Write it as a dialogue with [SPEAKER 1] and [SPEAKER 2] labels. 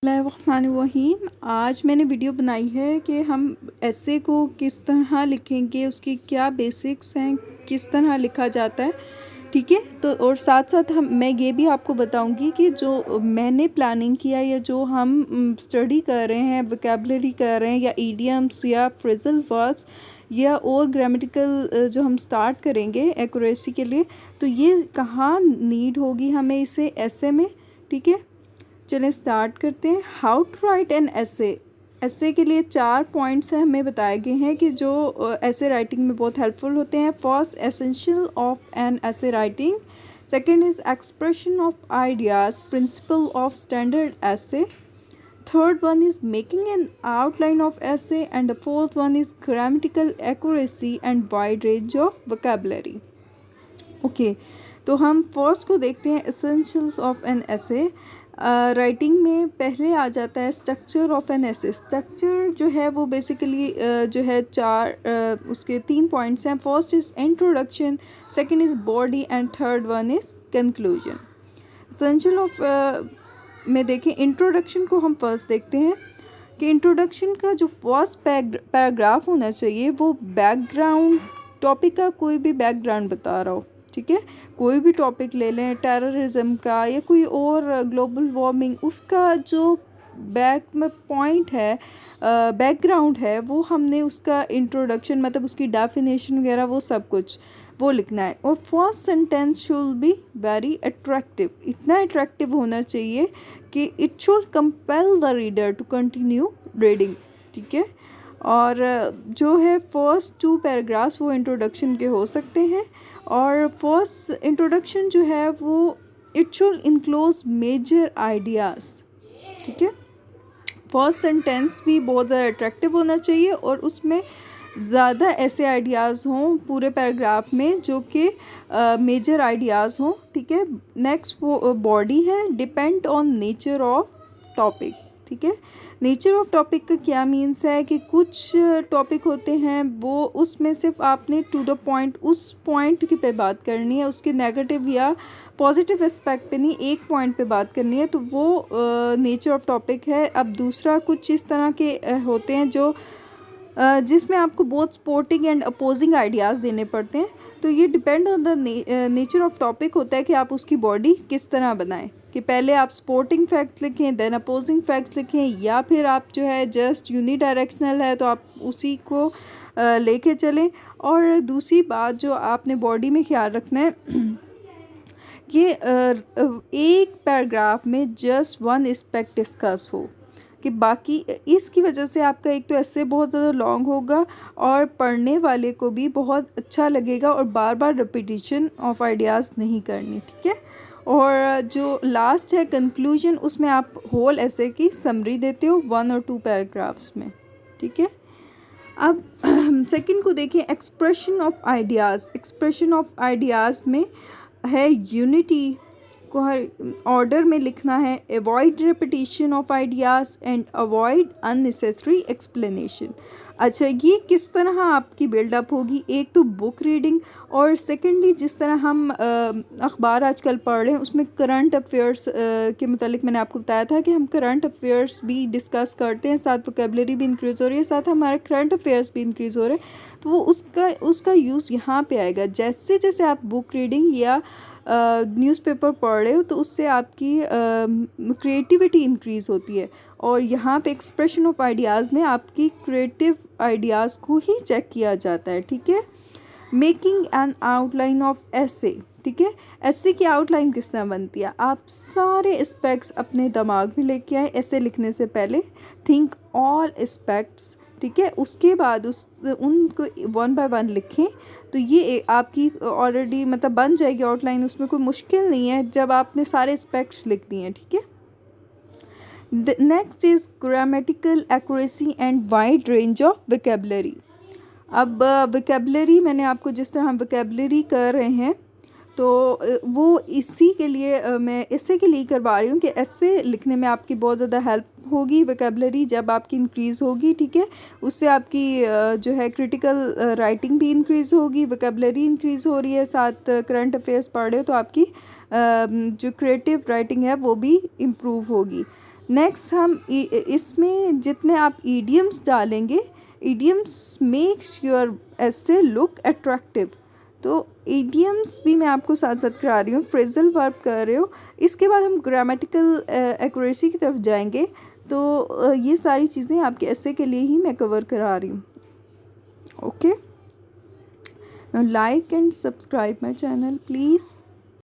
[SPEAKER 1] बिस्मिल्लाहिर्रहमानिर्रहीम। आज मैंने वीडियो बनाई है कि हम ऐसे को किस तरह लिखेंगे, उसकी क्या बेसिक्स हैं, किस तरह लिखा जाता है, ठीक है। तो और साथ साथ मैं ये भी आपको बताऊंगी कि जो मैंने प्लानिंग किया या जो हम स्टडी कर रहे हैं, वोकैबुलरी कर रहे हैं या ईडियम्स या फ्रेजल वर्ब्स या और ग्रामेटिकल जो हम स्टार्ट करेंगे एक्यूरेसी के लिए, तो ये कहाँ नीड होगी हमें इसे ऐसे में, ठीक है। चलें स्टार्ट करते हैं। हाउ टू राइट एन ऐसे के लिए 4 पॉइंट्स हैं हमें बताए गए हैं कि जो ऐसे राइटिंग में बहुत हेल्पफुल होते हैं। First, essential of an essay writing. Second is expression of ideas, principal of standard essay. Third one is making an outline of essay and the fourth one is grammatical accuracy and wide range of vocabulary. Okay, तो हम first को देखते हैं, essentials of an essay. Writing में पहले आ जाता है structure of an essay. Structure जो है वो बेसिकली जो है उसके 3 पॉइंट्स हैं। First is introduction, second is body and third one is conclusion. Essential of में देखें, इंट्रोडक्शन को हम फर्स्ट देखते हैं कि इंट्रोडक्शन का जो फर्स्ट पैराग्राफ होना चाहिए वो बैकग्राउंड, टॉपिक का कोई भी बैकग्राउंड बता रहा हो, ठीक है। कोई भी टॉपिक ले लें, टेररिज्म का या कोई और ग्लोबल वार्मिंग, उसका जो बैक में पॉइंट है, बैकग्राउंड है, वो हमने उसका इंट्रोडक्शन मतलब उसकी डेफिनेशन वगैरह वो सब कुछ वो लिखना है। और first sentence should be very attractive, इतना अट्रैक्टिव होना चाहिए कि it should compel the reader to continue reading, ठीक है। और जो है फर्स्ट 2 पैराग्राफ्स वो इंट्रोडक्शन के हो सकते हैं। और फर्स्ट इंट्रोडक्शन जो है वो it should enclose major ideas, ठीक है। फर्स्ट सेंटेंस भी बहुत ज़्यादा अट्रैक्टिव होना चाहिए और उसमें ज़्यादा ऐसे आइडियाज़ हों पूरे पैराग्राफ में जो कि मेजर आइडियाज़ हों, ठीक है। नेक्स्ट वो बॉडी है, depend on nature of topic, ठीक है। नेचर ऑफ टॉपिक का क्या मीन्स है कि कुछ टॉपिक होते हैं वो उसमें सिर्फ आपने टू द पॉइंट उस पॉइंट की पे बात करनी है, उसके नेगेटिव या पॉजिटिव एस्पेक्ट पे नहीं, एक पॉइंट पे बात करनी है, तो वो नेचर ऑफ टॉपिक है। अब दूसरा कुछ इस तरह के होते हैं जो जिसमें आपको बहुत सपोर्टिंग एंड अपोजिंग आइडियाज़ देने पड़ते हैं, तो ये depend on the nature of topic होता है कि आप उसकी बॉडी किस तरह बनाएं, कि पहले आप सपोर्टिंग फैक्ट्स लिखें देन अपोजिंग फैक्ट्स लिखें, या फिर आप जो है जस्ट यूनिडायरेक्शनल है तो आप उसी को लेके चलें। और दूसरी बात जो आपने बॉडी में ख्याल रखना है कि एक पैराग्राफ में जस्ट वन एस्पेक्ट डिस्कस हो, कि बाकी इसकी वजह से आपका एक तो ऐसे बहुत ज़्यादा लॉन्ग होगा और पढ़ने वाले को भी बहुत अच्छा लगेगा और बार बार रिपीटिशन ऑफ आइडियाज़ नहीं करनी, ठीक है। और जो लास्ट है कंक्लूजन, उसमें आप होल ऐसे की समरी देते हो 1 और 2 पैराग्राफ्स में, ठीक है। अब सेकंड को देखिए, expression of ideas. Expression of ideas में है यूनिटी को हर ऑर्डर में लिखना है, avoid repetition of ideas and avoid unnecessary explanation. अच्छा, ये किस तरह आपकी बिल्डअप होगी? एक तो बुक रीडिंग और सेकेंडली जिस तरह हम अखबार आजकल पढ़ रहे हैं उसमें करंट अफेयर्स के मुतालिक मैंने आपको बताया था कि हम करंट अफेयर्स भी डिस्कस करते हैं, साथ वोकैबुलरी भी इंक्रीज़ हो रही है, साथ हमारे करंट अफेयर्स भी इंक्रीज़ हो रहे हैं, तो वो उसका यूज़ यहाँ पे आएगा। जैसे जैसे आप बुक रीडिंग या न्यूज़पेपर पढ़ रहे हो तो उससे आपकी क्रिएटिविटी इंक्रीज़ होती है, और यहाँ पे एक्सप्रेशन ऑफ आइडियाज़ में आपकी क्रिएटिव आइडियाज़ को ही चेक किया जाता है, ठीक है। मेकिंग एन आउटलाइन ऑफ ऐसे, ठीक है। ऐसे की आउटलाइन किस तरह बनती है? आप सारे एस्पेक्ट्स अपने दिमाग में लेके आए ऐसे लिखने से पहले, थिंक ऑल एस्पेक्ट्स, ठीक है। उसके बाद उनको 1 बाय 1 लिखें, तो ये आपकी ऑलरेडी मतलब बन जाएगी आउटलाइन, उसमें कोई मुश्किल नहीं है जब आपने सारे एस्पेक्ट्स लिख दिए हैं, ठीक है। Next is grammatical accuracy and wide range of vocabulary. अब वोकैबुलरी मैंने आपको जिस तरह हम वोकैबुलरी कर रहे हैं तो वो इसी के लिए मैं ऐसे के लिए करवा रही हूँ कि ऐसे लिखने में आपकी बहुत ज़्यादा हेल्प होगी। वोकैबुलरी जब आपकी इंक्रीज़ होगी, ठीक है, उससे आपकी जो है क्रिटिकल राइटिंग भी इंक्रीज़ होगी, वोकैबुलरी इंक्रीज़ हो रही है, साथ करंट अफेयर्स पढ़ रहे हो तो आपकी जो क्रिएटिव राइटिंग है वो भी इम्प्रूव होगी। नेक्स्ट हम इसमें जितने आप ईडियम्स डालेंगे, idioms makes your essay look attractive. तो ईडियम्स भी मैं आपको साथ साथ करा रही हूँ, फ्रेजल वर्ब कर रहे हो। इसके बाद हम ग्रामेटिकल एक्यूरेसी की तरफ जाएंगे। तो ये सारी चीज़ें आपके एसे के लिए ही मैं कवर करा रही हूँ। Okay, now like and subscribe my channel please.